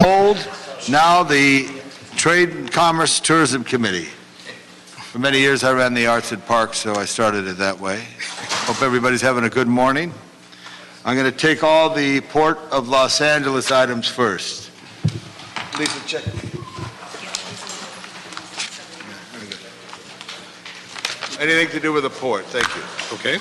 Hold. Now the Trade and Commerce Tourism Committee. For many years I ran the Arts and Parks, so I started it that way. Hope everybody's having a good morning. I'm going to take all the Port of Los Angeles items first. Lisa, check. Anything to do with the port? Thank you. Okay.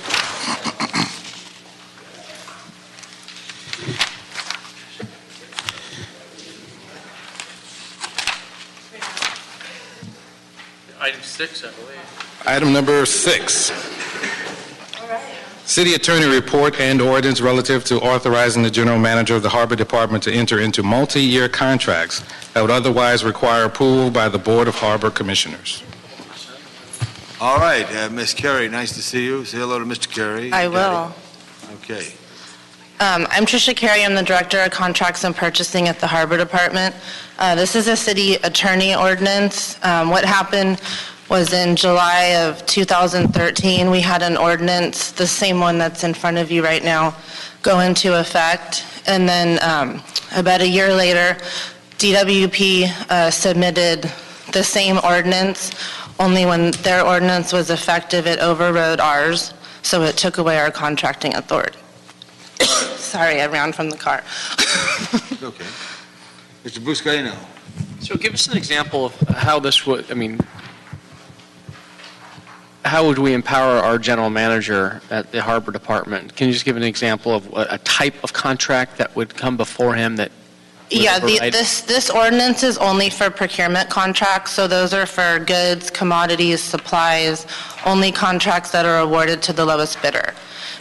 Item 6, I believe. Item number 6. City Attorney Report and Ordinance relative to authorizing the General Manager of the Harbor Department to enter into multi-year contracts that would otherwise require approval by the Board of Harbor Commissioners. All right, Ms. Carey, nice to see you. Say hello to Mr. Carey. I will. Okay. I'm Tricia Carey. I'm the Director of Contracts and Purchasing at the Harbor Department. This is a city attorney ordinance. What happened was in July of 2013, we had an ordinance, the same one that's in front of you right now, go into effect. And then about a year later, DWP submitted the same ordinance, only when their ordinance was effective, it overrode ours, so it took away our contracting authority. Sorry, I ran from the car. Okay. Mr. Buscaino. So give us an example of how this would, how would we empower our general manager at the Harbor Department? Can you just give an example of a type of contract that would come before him that Yeah, this ordinance is only for procurement contracts, so those are for goods, commodities, supplies, only contracts that are awarded to the lowest bidder.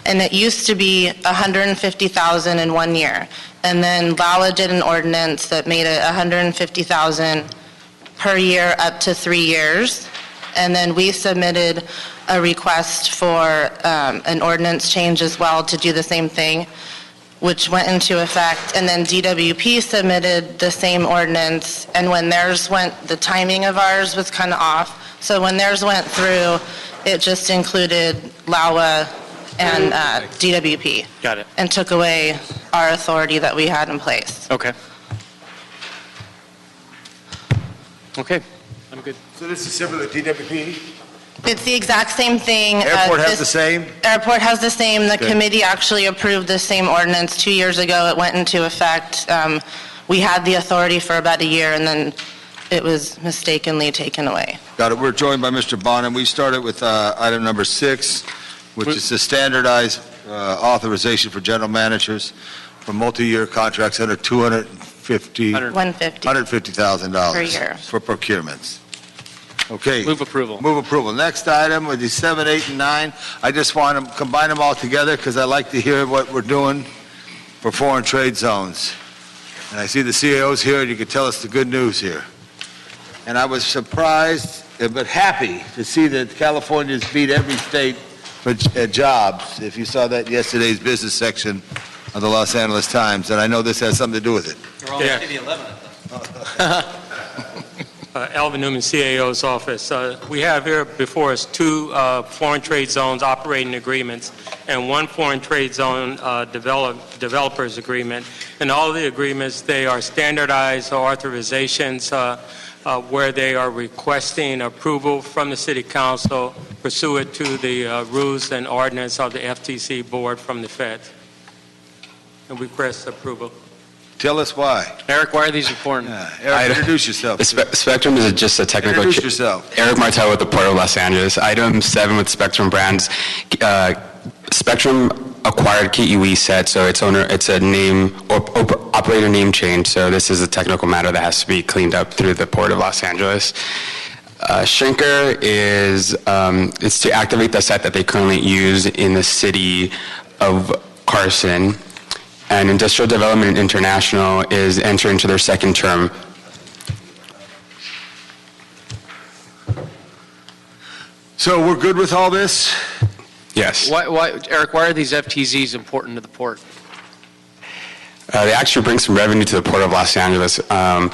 And it used to be $150,000 in 1 year, and then LAWA did an ordinance that made it $150,000 per year up to 3 years. And then we submitted a request for an ordinance change as well to do the same thing, which went into effect. And then DWP submitted the same ordinance, and when theirs went, the timing of ours was kind of off. So when theirs went through, it just included LAWA and DWP. Got it. And took away our authority that we had in place. Okay. Okay, I'm good. So this is similar to DWP? It's the exact same thing. Airport has the same? Airport has the same. The Okay. committee actually approved the same ordinance 2 years ago. It went into effect. We had the authority for about a year, and then it was mistakenly taken away. Got it. We're joined by Mr. Bonham. We started with item number 6, which is the standardized authorization for general managers for multi-year contracts under $150,000 per year for procurements. Okay. Move approval. Move approval. Next item with the 7, 8, and 9. I just want to combine them all together because I like to hear what we're doing for foreign trade zones. And I see the CAOs here, and you can tell us the good news here. And I was surprised but happy to see that California's beat every state for jobs. If you saw that in yesterday's business section of the Los Angeles Times, and I know this has something to do with it. We're on TV 11 at Alvin Newman, CAO's office. We have here before us 2 foreign trade zones operating agreements and 1 foreign trade zone developers agreement. And all of the agreements, they are standardized authorizations where they are requesting approval from the City Council pursuant to the rules and ordinance of the FTC board from the Feds. And we request approval. Tell us why. Eric, why are these important? Eric, introduce yourself. Spectrum is just a technical... Introduce yourself. Eric Martel with the Port of Los Angeles. Item 7 with Spectrum Brands. Spectrum acquired KUE set, so it's a name or operator name change. So this is a technical matter that has to be cleaned up through the Port of Los Angeles. Shrinker is it's to activate the set that they currently use in the city of Carson. And Industrial Development International is entering into their 2nd term. So we're good with all this? Yes. Eric, why are these FTZs important to the port? They actually bring some revenue to the Port of Los Angeles. On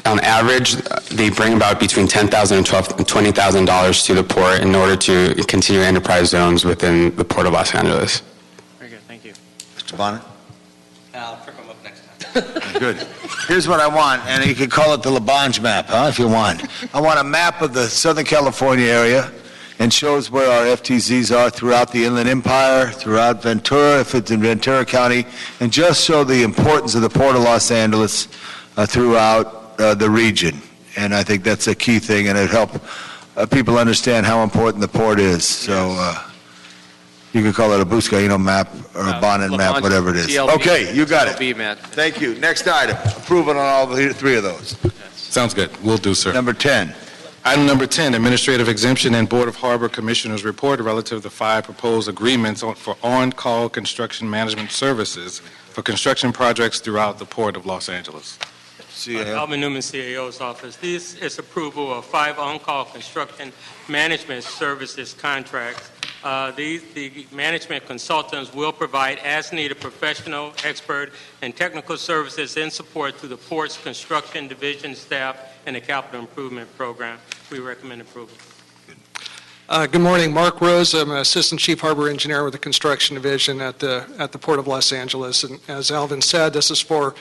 average, they bring about between $10,000 and $20,000 to the port in order to continue enterprise zones within the Port of Los Angeles. Very good, thank you. Mr. Bonnet? I'll trip him up next time. Good. Here's what I want, and you can call it the Labange map, if you want. I want a map of the Southern California area and shows where our FTZs are throughout the Inland Empire, throughout Ventura, if it's in Ventura County, and just show the importance of the Port of Los Angeles throughout the region. And I think that's a key thing, and it'd help people understand how important the port is. So you could call it a Buscaino map or a Bonin map, whatever it is. TLB, Okay, you got it. TLB map. Thank you. Next item, approval on all the three of those. Sounds good. Will do, sir. Number 10. Item number 10, Administrative Exemption and Board of Harbor Commissioners Report relative to 5 proposed agreements for on-call construction management services for construction projects throughout the Port of Los Angeles. Alvin Newman, CAO's office. This is approval of 5 on-call construction management services contracts. The management consultants will provide as-needed professional, expert, and technical services in support to the Port's construction division staff and the capital improvement program. We recommend approval. Good morning, Mark Rose. I'm an Assistant Chief Harbor Engineer with the Construction Division at the Port of Los Angeles. And as Alvin said, this is for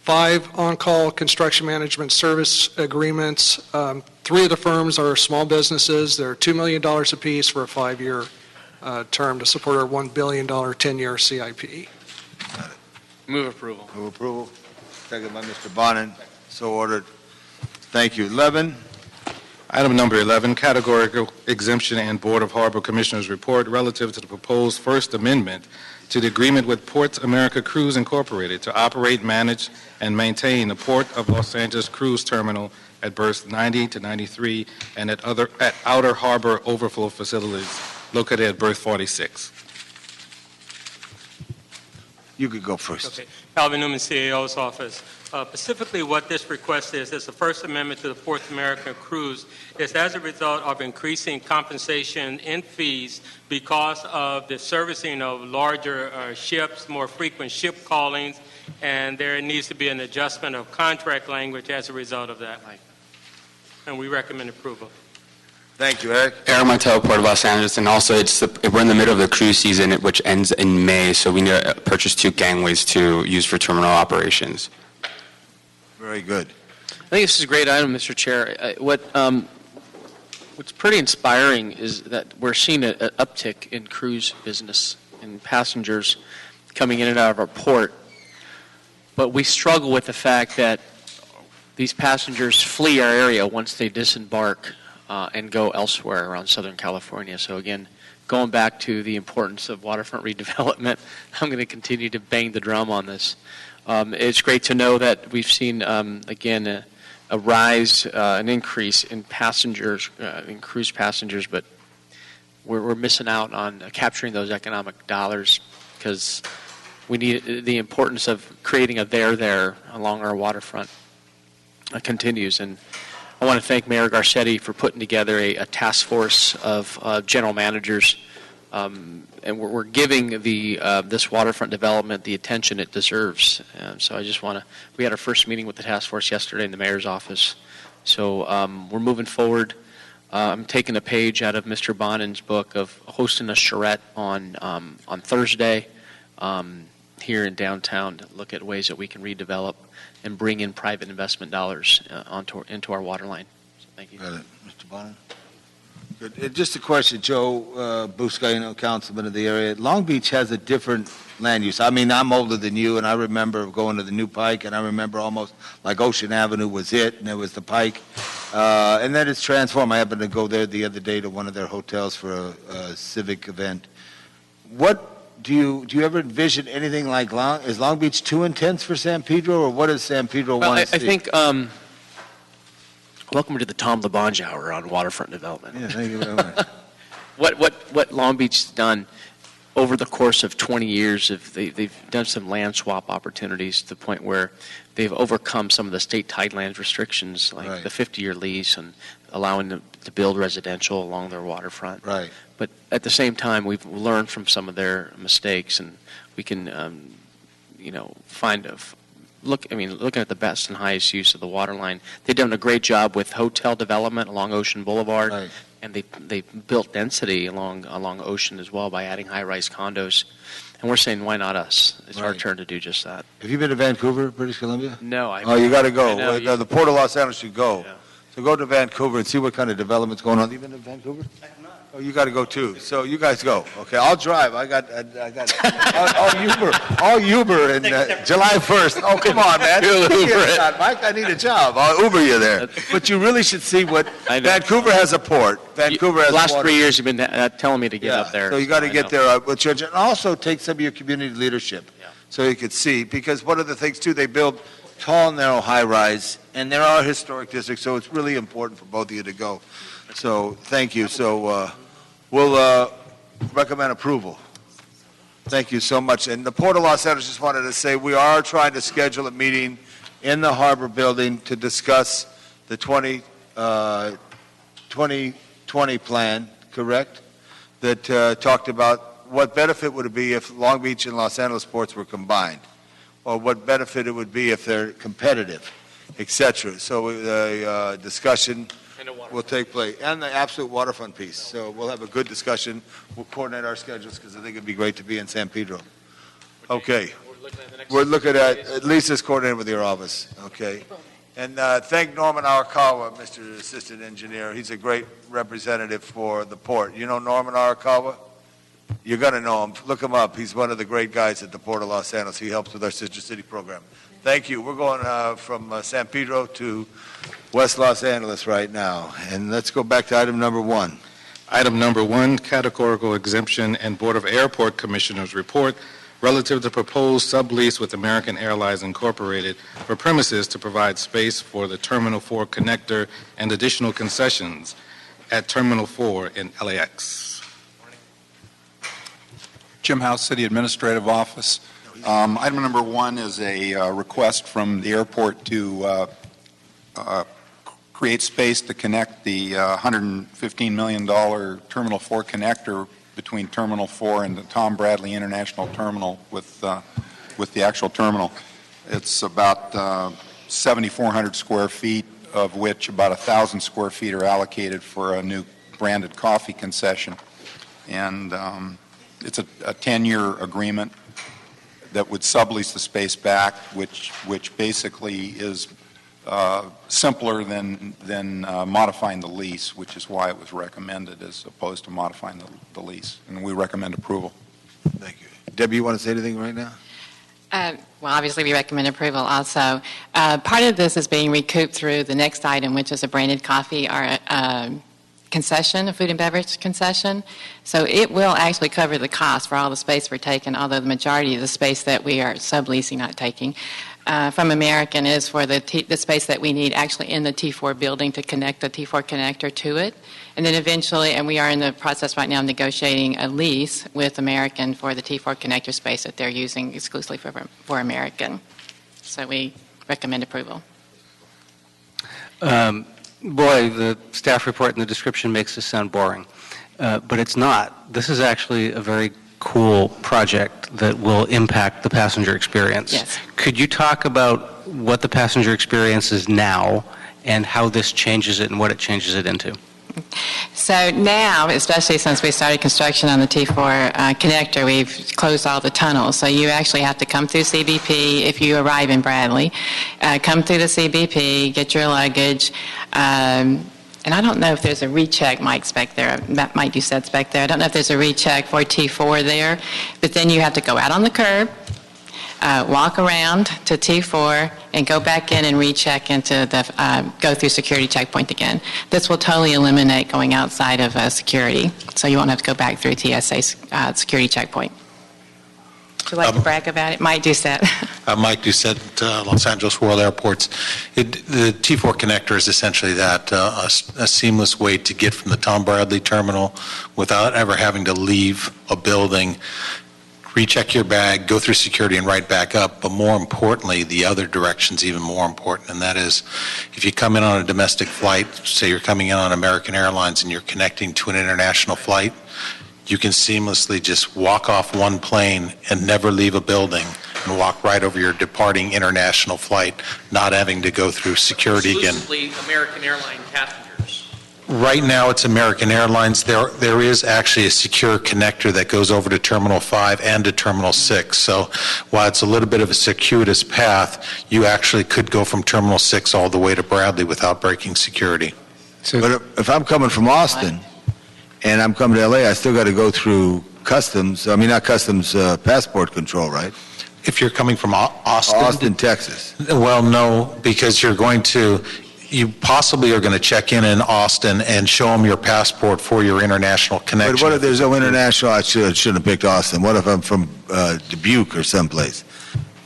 5 on-call construction management service agreements. 3 of the firms are small businesses. They're $2 million apiece for a 5-year term to support our $1 billion 10-year CIP. Move approval. Move approval. Second by Mr. Bonin. So ordered. Thank you. 11. Item number 11, Categorical Exemption and Board of Harbor Commissioners Report relative to the proposed First Amendment to the agreement with Ports America Cruise Incorporated to operate, manage, and maintain the Port of Los Angeles Cruise Terminal at berths 90 to 93 and at outer harbor overflow facilities located at berth 46. You could go first. Okay. Alvin Newman, CAO's office. Specifically, what this request is the First Amendment to the Ports America Cruise is as a result of increasing compensation in fees because of the servicing of larger ships, more frequent ship callings, and there needs to be an adjustment of contract language as a result of that. And we recommend approval. Thank you, Eric. Eric Martel, Port of Los Angeles, and also we're in the middle of the cruise season, which ends in May, so we need to purchase 2 gangways to use for terminal operations. Very good. I think this is a great item, Mr. Chair. What's pretty inspiring is that we're seeing an uptick in cruise business and passengers coming in and out of our port, but we struggle with the fact that these passengers flee our area once they disembark and go elsewhere around Southern California. So again, going back to the importance of waterfront redevelopment, I'm going to continue to bang the drum on this. It's great to know that we've seen, again, a rise, an increase in passengers, in cruise passengers, but we're missing out on capturing those economic dollars because we need the importance of creating a there along our waterfront continues. And I want to thank Mayor Garcetti for putting together a task force of general managers, and we're giving this waterfront development the attention it deserves. So I just want to, we had our first meeting with the task force yesterday in the mayor's office. So we're moving forward. I'm taking a page out of Mr. Bonin's book of hosting a charrette on Thursday here in downtown to look at ways that we can redevelop and bring in private investment dollars into our water line. So thank you. Got it. Mr. Bonin? Good. Just a question, Joe Buscaino, councilman of the area. Long Beach has a different land use. I mean, I'm older than you, and I remember going to the New Pike, and I remember almost like Ocean Avenue was it, and there was the Pike. And then it's transformed. I happened to go there the other day to one of their hotels for a civic event. What do you ever envision anything like is Long Beach too intense for San Pedro, or what does San Pedro want to see? I think, welcome to the Tom LaBonge Hour on waterfront development. Yeah, thank you very much. What Long Beach has done over the course of 20 years, they've done some land swap opportunities to the point where they've overcome some of the state tideland restrictions, like Right. the 50-year lease and allowing them to build residential along their waterfront. Right. But at the same time, we've learned from some of their mistakes, and we can, looking at the best and highest use of the water line. They've done a great job with hotel development along Ocean Boulevard, Right. and they built density along Ocean as well by adding high-rise condos. And we're saying, why not us? It's our Right. turn to do just that. Have you been to Vancouver, British Columbia? No, I. Oh, you got to I go. know, The Port of Los Angeles should go. Yeah. So go to Vancouver and see what kind of development's going on. You been to Vancouver? Oh, you got to go too. So you guys go. Okay, I'll drive. I'll Uber in July 1st. Oh, come on, man. Give me a shot, Mike, I need a job. I'll Uber you there. But you really should see what I know. Vancouver has a port. Vancouver has Last water. 3 years, you've been telling me to get up there. So you got to I get know. there with church, and also take some of your community leadership, Yeah. so you could see. Because one of the things too, they build tall, narrow, high-rise, and there are historic districts, so it's really important for both of you to go. So thank you. So we'll recommend approval. Thank you so much. And the Port of Los Angeles just wanted to say we are trying to schedule a meeting in the Harbor Building to discuss the 2020 plan, correct? That talked about what benefit would it be if Long Beach and Los Angeles ports were combined, or what benefit it would be if they're competitive, et cetera. So the discussion will take place, and the absolute waterfront piece. So we'll have a good discussion. We'll coordinate our schedules because I think it'd be great to be in San Pedro. Okay. We're looking at Lisa's coordinating with your office. Okay. And thank Norman Arakawa, Mr. Assistant Engineer. He's a great representative for the port. You know Norman Arakawa? You're going to know him. Look him up. He's one of the great guys at the Port of Los Angeles. He helps with our Sister City program. Thank you. We're going from San Pedro to West Los Angeles right now. And let's go back to item number 1. Item number 1, Categorical Exemption and Board of Airport Commissioners Report relative to proposed sublease with American Airlines Incorporated for premises to provide space for the Terminal 4 connector and additional concessions at Terminal 4 in LAX. Jim House, City Administrative Office. Item number 1 is a request from the airport to create space to connect the $115 million Terminal 4 connector between Terminal 4 and the Tom Bradley International Terminal with the actual terminal. It's about 7,400 square feet, of which about 1,000 square feet are allocated for a new branded coffee concession. And it's a 10-year agreement that would sublease the space back, which basically is simpler than modifying the lease, which is why it was recommended as opposed to modifying the lease. And we recommend approval. Thank you. Debbie, you want to say anything right now? Well, obviously, we recommend approval also. Part of this is being recouped through the next item, which is a branded coffee or concession, a food and beverage concession. So it will actually cover the cost for all the space we're taking, although the majority of the space that we are subleasing, not taking, from American is for the space that we need actually in the T4 building to connect the T4 connector to it. And then eventually, and we are in the process right now of negotiating a lease with American for the T4 connector space that they're using exclusively for American. So we recommend approval. Boy, the staff report and the description makes this sound boring, but it's not. This is actually a very cool project that will impact the passenger experience. Yes. Could you talk about what the passenger experience is now and how this changes it and what it changes it into? So now, especially since we started construction on the T4 connector, we've closed all the tunnels. So you actually have to come through CBP if you arrive in Bradley, come through the CBP, get your luggage, and I don't know if there's a recheck, Mike's back there. Mike, you said back there. I don't know if there's a recheck for T4 there, but then you have to go out on the curb, walk around to T4, and go back in and recheck into the, go through security checkpoint again. This will totally eliminate going outside of security, so you won't have to go back through TSA security checkpoint. Would you like to brag about it? Mike Doucette. Mike Doucette, Los Angeles World Airports. The T4 connector is essentially that, a seamless way to get from the Tom Bradley terminal without ever having to leave a building, recheck your bag, go through security and right back up. But more importantly, the other direction's even more important, and that is if you come in on a domestic flight, say you're coming in on American Airlines and you're connecting to an international flight, you can seamlessly just walk off one plane and never leave a building and walk right over your departing international flight, not having to go through security again. Exclusively American Airlines passengers. Right now, it's American Airlines. There is actually a secure connector that goes over to Terminal 5 and to Terminal 6. So while it's a little bit of a circuitous path, you actually could go from Terminal 6 all the way to Bradley without breaking security. But if I'm coming from Austin and I'm coming to LA, I still got to go through customs, not customs, passport control, right? If you're coming from Austin, Texas. Well, no, because you possibly are going to check in Austin and show them your passport for your international connection. But what if there's no international? I shouldn't have picked Austin. What if I'm from Dubuque or someplace?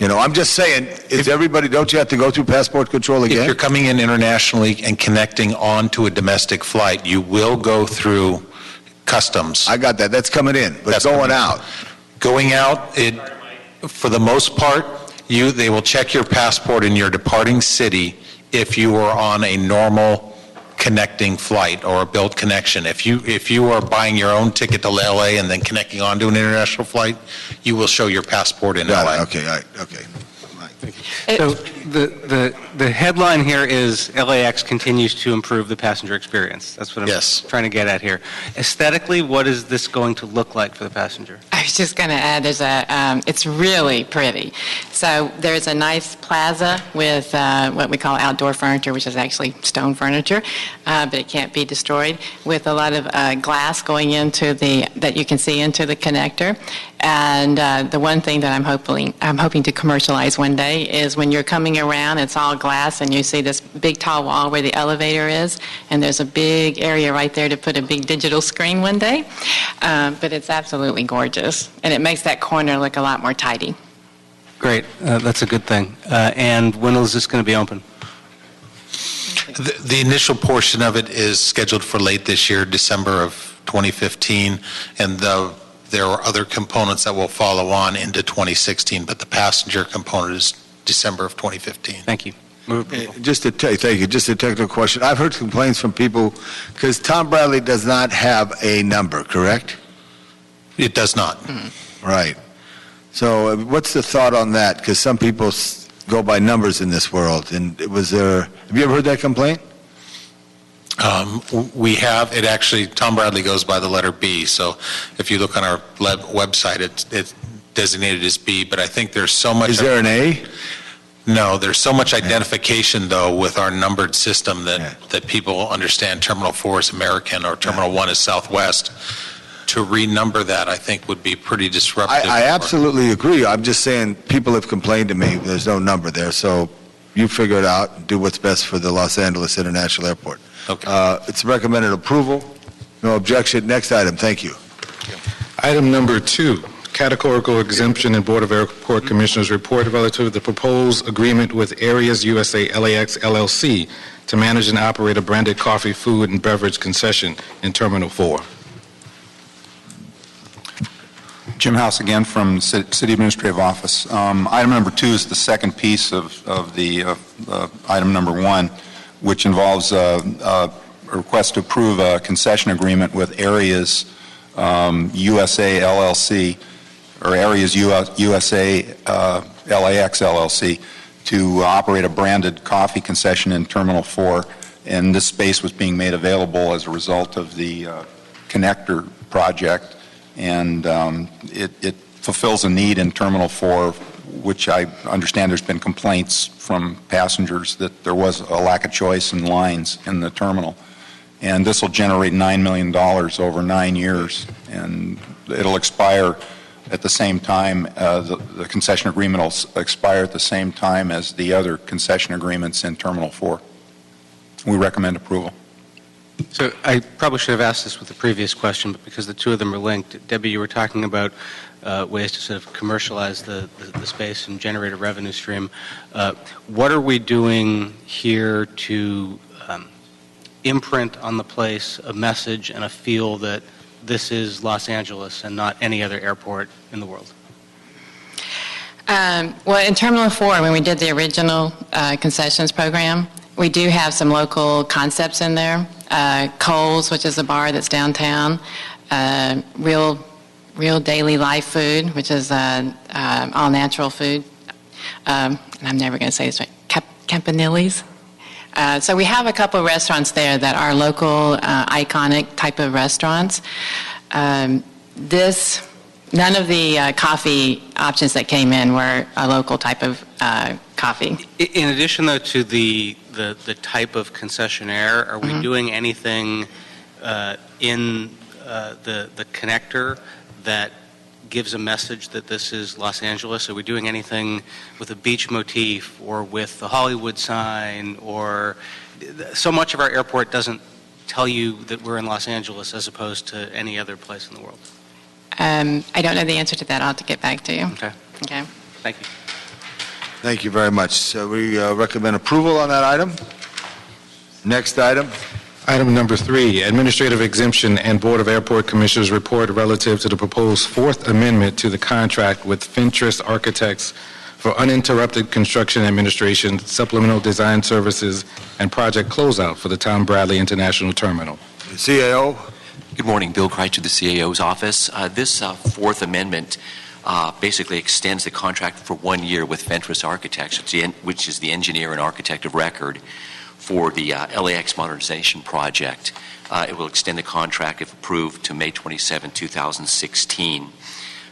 I'm just saying, don't you have to go through passport control again? If you're coming in internationally and connecting onto a domestic flight, you will go through customs. I got that. That's coming in. But that's going out. Going out, for the most part, they will check your passport in your departing city if you are on a normal connecting flight or a built connection. If you are buying your own ticket to LA and then connecting onto an international flight, you will show your passport in LA. Okay, all right, okay. So the headline here is LAX continues to improve the passenger experience. That's what I'm trying to get at here. Aesthetically, what is this going to look like for the passenger? I was just going to add, it's really pretty. So there's a nice plaza with what we call outdoor furniture, which is actually stone furniture, but it can't be destroyed, with a lot of glass going into that you can see into the connector. And the one thing that I'm hoping to commercialize one day is when you're coming around, it's all glass, and you see this big tall wall where the elevator is, and there's a big area right there to put a big digital screen one day. But it's absolutely gorgeous, and it makes that corner look a lot more tidy. Great, that's a good thing. And when is this going to be open? The initial portion of it is scheduled for late this year, December of 2015, and there are other components that will follow on into 2016, but the passenger component is December of 2015. Thank you. Thank you. Just a technical question. I've heard complaints from people because Tom Bradley does not have a number, correct? It does not. Right. So what's the thought on that? Because some people go by numbers in this world. And have you ever heard that complaint? We have. It actually, Tom Bradley goes by the letter B. So if you look on our website, it's designated as B. But I think there's so much. Is there an A? No, there's so much identification, though, with our numbered system that people understand Terminal 4 is American or Terminal 1 is Southwest. To renumber that, I think, would be pretty disruptive. I absolutely agree. I'm just saying people have complained to me there's no number there. So you figure it out and do what's best for the Los Angeles International Airport. Okay. It's recommended approval. No objection. Next item. Thank you. Item number 2, Categorical Exemption and Board of Airport Commissioners report relative to the proposed agreement with Areas USA LAX LLC to manage and operate a branded coffee, food, and beverage concession in Terminal 4. Jim House again from City Administrative Office. Item number 2 is the second piece of the item number 1, which involves a request to approve a concession agreement with Areas USA LLC, or Areas USA LAX LLC, to operate a branded coffee concession in Terminal 4. And this space was being made available as a result of the connector project. And it fulfills a need in Terminal 4, which I understand there's been complaints from passengers that there was a lack of choice in lines in the terminal. And this will generate $9 million over 9 years, and it'll expire at the same time, the concession agreement will expire at the same time as the other concession agreements in Terminal 4. We recommend approval. So I probably should have asked this with the previous question, but because the two of them are linked, Debbie, you were talking about ways to sort of commercialize the space and generate a revenue stream. What are we doing here to imprint on the place a message and a feel that this is Los Angeles and not any other airport in the world? Well, in Terminal 4, when we did the original concessions program, we do have some local concepts in there. Cole's, which is a bar that's downtown. Real Daily Life Food, which is all natural food. And I'm never going to say this right. Campanelli's. So we have a couple restaurants there that are local, iconic type of restaurants. None of the coffee options that came in were a local type of coffee. In addition, though, to the type of concessionaire, are we doing anything in the connector that gives a message that this is Los Angeles? Are we doing anything with a beach motif or with the Hollywood sign? Or so much of our airport doesn't tell you that we're in Los Angeles as opposed to any other place in the world. I don't know the answer to that. I'll have to get back to you. Okay. Okay. Thank you. Thank you very much. So we recommend approval on that item. Next item. Item number 3, Administrative Exemption and Board of Airport Commissioners report relative to the proposed Fourth Amendment to the contract with Ftcs Architects for uninterrupted construction administration, supplemental design services, and project closeout for the Tom Bradley International Terminal. The CAO. Good morning, Bill Kreitzer, the CAO's office. This Fourth Amendment basically extends the contract for 1 year with Ftcs Architects, which is the engineer and architect of record for the LAX modernization project. It will extend the contract, if approved, to May 27, 2016.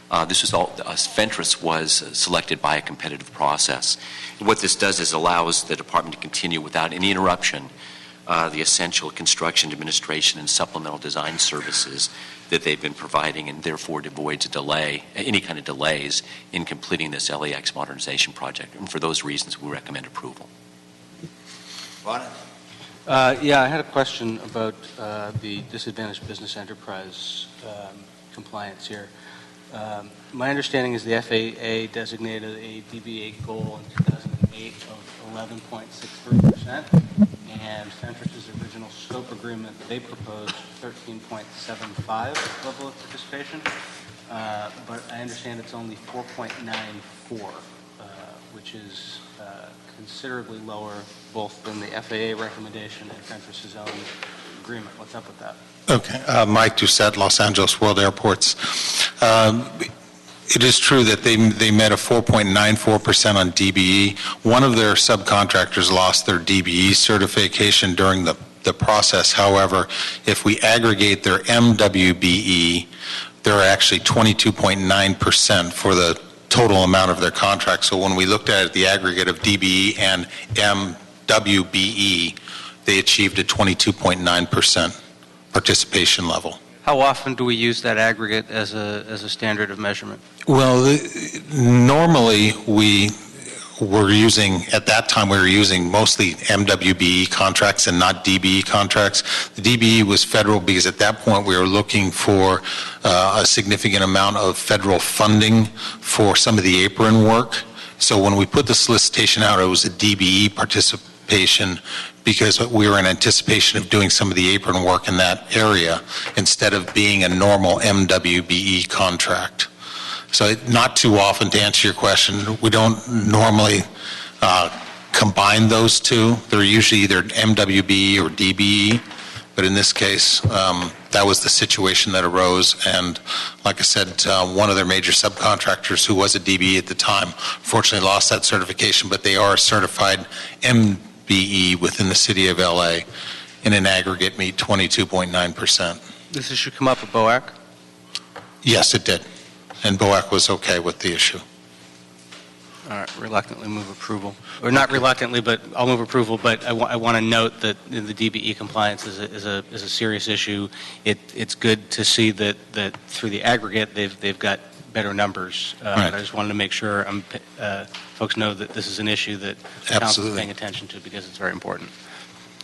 Ftcs was selected by a competitive process. And what this does is allows the department to continue without any interruption the essential construction administration and supplemental design services that they've been providing, and therefore avoids any kind of delays in completing this LAX modernization project. And for those reasons, we recommend approval. Yeah, I had a question about the disadvantaged business enterprise compliance here. My understanding is the FAA designated a DBA goal in 2008 of 11.63%, and Ftcs' original scope agreement, they proposed 13.75 level of participation, but I understand it's only 4.94, which is considerably lower both than the FAA recommendation and Ftcs' own agreement. What's up with that? Okay. Mike Doucette, Los Angeles World Airports. It is true that they met a 4.94% on DBE. One of their subcontractors lost their DBE certification during the process. However, if we aggregate their MWBE, they're actually 22.9% for the total amount of their contract. So when we looked at it, the aggregate of DBE and MWBE, they achieved a 22.9% participation level. How often do we use that aggregate as a standard of measurement? Well, normally we were using, at that time we were using mostly MWBE contracts and not DBE contracts. The DBE was federal because at that point we were looking for a significant amount of federal funding for some of the apron work. So when we put the solicitation out, it was a DBE participation because we were in anticipation of doing some of the apron work in that area instead of being a normal MWBE contract. So not too often, to answer your question, we don't normally combine those two. They're usually either MWBE or DBE, but in this case, that was the situation that arose. And like I said, one of their major subcontractors, who was a DBE at the time, fortunately lost that certification, but they are certified MBE within the city of LA, in an aggregate meet 22.9%. This issue come up at BOAC? Yes, it did. And BOAC was okay with the issue. All right, reluctantly move approval. Or not reluctantly, but I'll move approval, but I want to note that the DBE compliance is a serious issue. It's good to see that through the aggregate they've got better numbers. Right. But I just wanted to make sure folks know that this is an issue that the council is paying attention to because it's very important.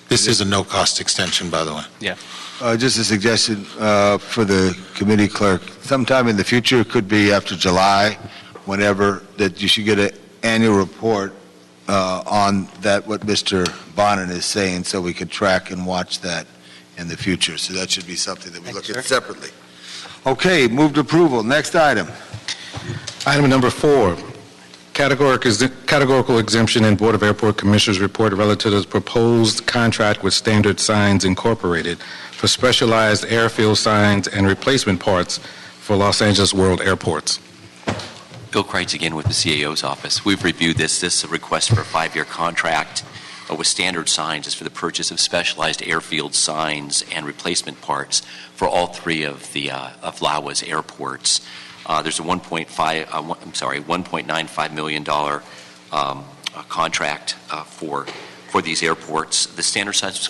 This is a no-cost extension, by the way. Yeah. Just a suggestion for the committee clerk. Sometime in the future, it could be after July, whenever, that you should get an annual report on that, what Mr. Bonin is saying, so we could track and watch that in the future. So that should be something that we look at separately. Okay, moved approval. Next item. Item number 4, Categorical Exemption and Board of Airport Commissioners report relative to the proposed contract with Standard Signs Incorporated for specialized airfield signs and replacement parts for Los Angeles World Airports. Bill Kreitz again with the CAO's office. We've reviewed this. This is a request for a 5-year contract with standard signs is for the purchase of specialized airfield signs and replacement parts for all three of the of LAWA's airports. There's a $1.95 million contract for these airports. The standard size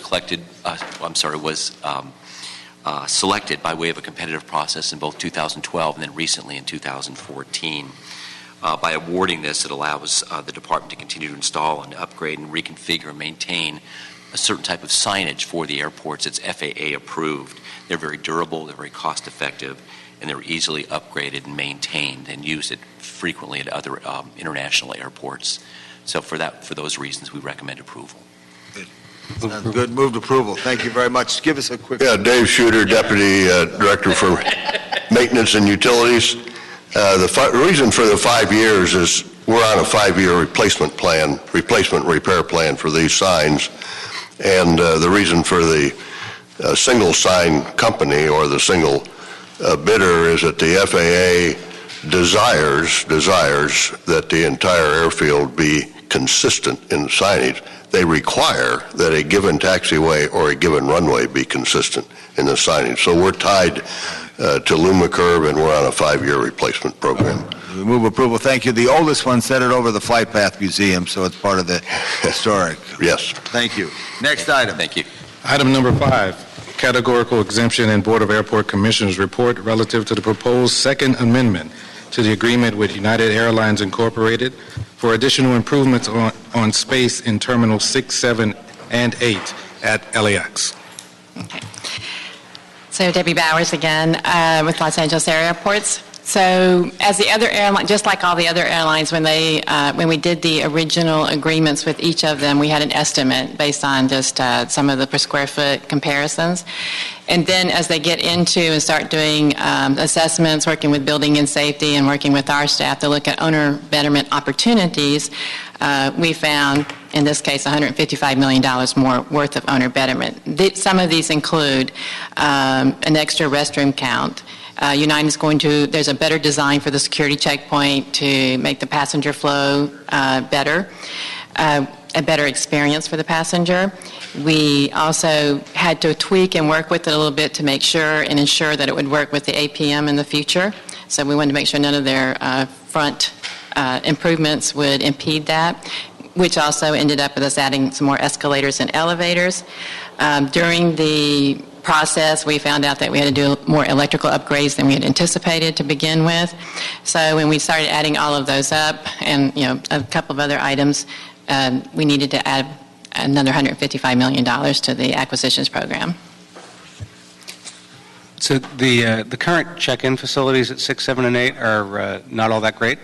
was selected by way of a competitive process in both 2012 and then recently in 2014. By awarding this, it allows the department to continue to install and upgrade and reconfigure and maintain a certain type of signage for the airports. It's FAA approved. They're very durable, they're very cost effective, and they're easily upgraded and maintained and used frequently at other international airports. So for those reasons, we recommend approval. Sounds good. Moved approval. Thank you very much. Give us a quick... Yeah, Dave Shooter, Deputy Director for Maintenance and Utilities. The reason for the 5 years is we're on a 5-year replacement repair plan for these signs. And the reason for the single sign company or the single bidder is that the FAA desires that the entire airfield be consistent in the signage. They require that a given taxiway or a given runway be consistent in the signage. So we're tied to Lumicurb, and we're on a 5-year replacement program. We move approval. Thank you. The oldest one set it over the Flight Path Museum, so it's part of the historic. Yes. Thank you. Next item. Thank you. Item number 5, Categorical Exemption and Board of Airport Commissioners Report relative to the proposed Second Amendment to the agreement with United Airlines Incorporated for additional improvements on space in Terminal 6, 7, and 8 at LAX. Okay. So Debbie Bowers again with Los Angeles Area Airports. So as the other airline, just like all the other airlines, when we did the original agreements with each of them, we had an estimate based on just some of the per square foot comparisons. And then as they get into and start doing assessments, working with building and safety and working with our staff to look at owner betterment opportunities, we found, in this case, $155 million more worth of owner betterment. Some of these include an extra restroom count. United is there's a better design for the security checkpoint to make the passenger flow better, a better experience for the passenger. We also had to tweak and work with it a little bit to make sure and ensure that it would work with the APM in the future. So we wanted to make sure none of their front improvements would impede that, which also ended up with us adding some more escalators and elevators. During the process, we found out that we had to do more electrical upgrades than we had anticipated to begin with. So when we started adding all of those up and a couple of other items, we needed to add another $155 million to the acquisitions program. So the current check-in facilities at 6, 7, and 8 are not all that great?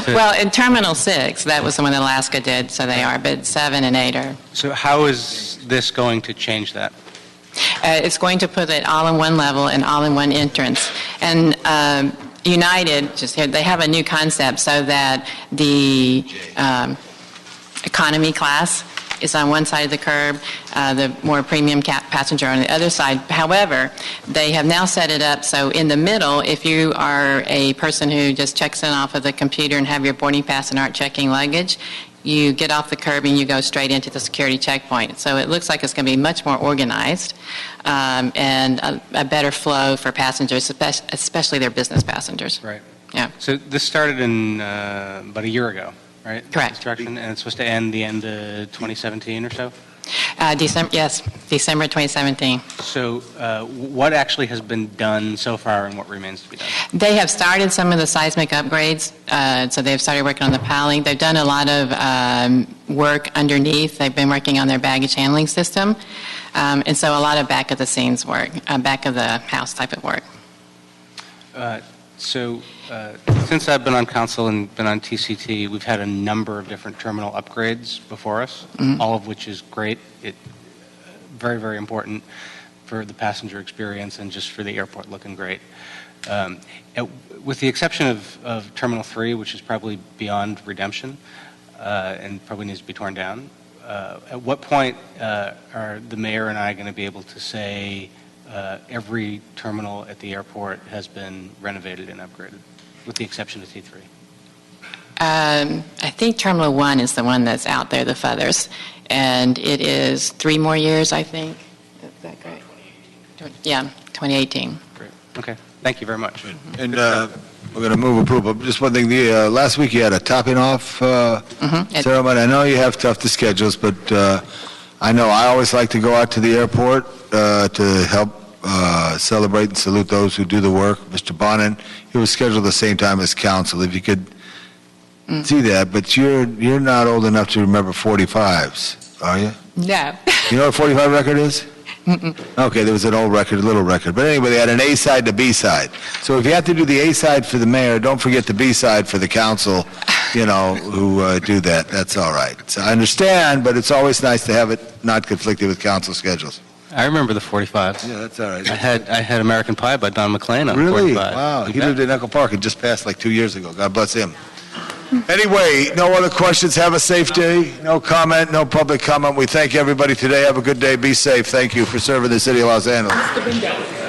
Well, in Terminal 6, that was the one that Alaska did, so they are, but 7 and 8 are. So how is this going to change that? It's going to put it all in one level and all in one entrance. And United, they have a new concept so that the economy class is on one side of the curb, the more premium passenger on the other side. However, they have now set it up so in the middle, if you are a person who just checks in off of the computer and have your boarding pass and aren't checking luggage, you get off the curb and you go straight into the security checkpoint. So it looks like it's going to be much more organized and a better flow for passengers, especially their business passengers. Right. Yeah. So this started in about a year ago, right? Correct. Construction, and it's supposed to end the end of 2017 or so? December 2017. So what actually has been done so far and what remains to be done? They have started some of the seismic upgrades, so they've started working on the piling. They've done a lot of work underneath. They've been working on their baggage handling system, and so a lot of back of the scenes work, back of the house type of work. Since I've been on council and been on TCT, we've had a number of different terminal upgrades before us, all of which is great. Very, very important for the passenger experience and just for the airport looking great. With the exception of Terminal 3, which is probably beyond redemption and probably needs to be torn down, at what point are the mayor and I going to be able to say every terminal at the airport has been renovated and upgraded, with the exception of T3? I think Terminal 1 is the one that's out there the furthest, and it is 3 more years, I think. Is that correct? Yeah, 2018. Great. Okay. Thank you very much. And we're going to move approval. Just one thing, last week you had a topping off ceremony. I know you have tough schedules, but I know I always like to go out to the airport to help celebrate and salute those who do the work. Mr. Bonin, he was scheduled the same time as council. If you could see that, but you're not old enough to remember 45s, are you? No. You know what a 45 record is? Okay, there was an old record, a little record. But anyway, they had an A side to B side. So if you have to do the A side for the mayor, don't forget the B side for the council, who do that. That's all right. So I understand, but it's always nice to have it not conflicted with council schedules. I remember the 45. Yeah, that's all right. I had American Pie by Don McLean on Really? 45. Wow. He lived in Echo Park and just passed like 2 years ago. God bless him. Anyway, no other questions. Have a safe day. No comment, no public comment. We thank everybody today. Have a good day. Be safe. Thank you for serving the city of Los Angeles.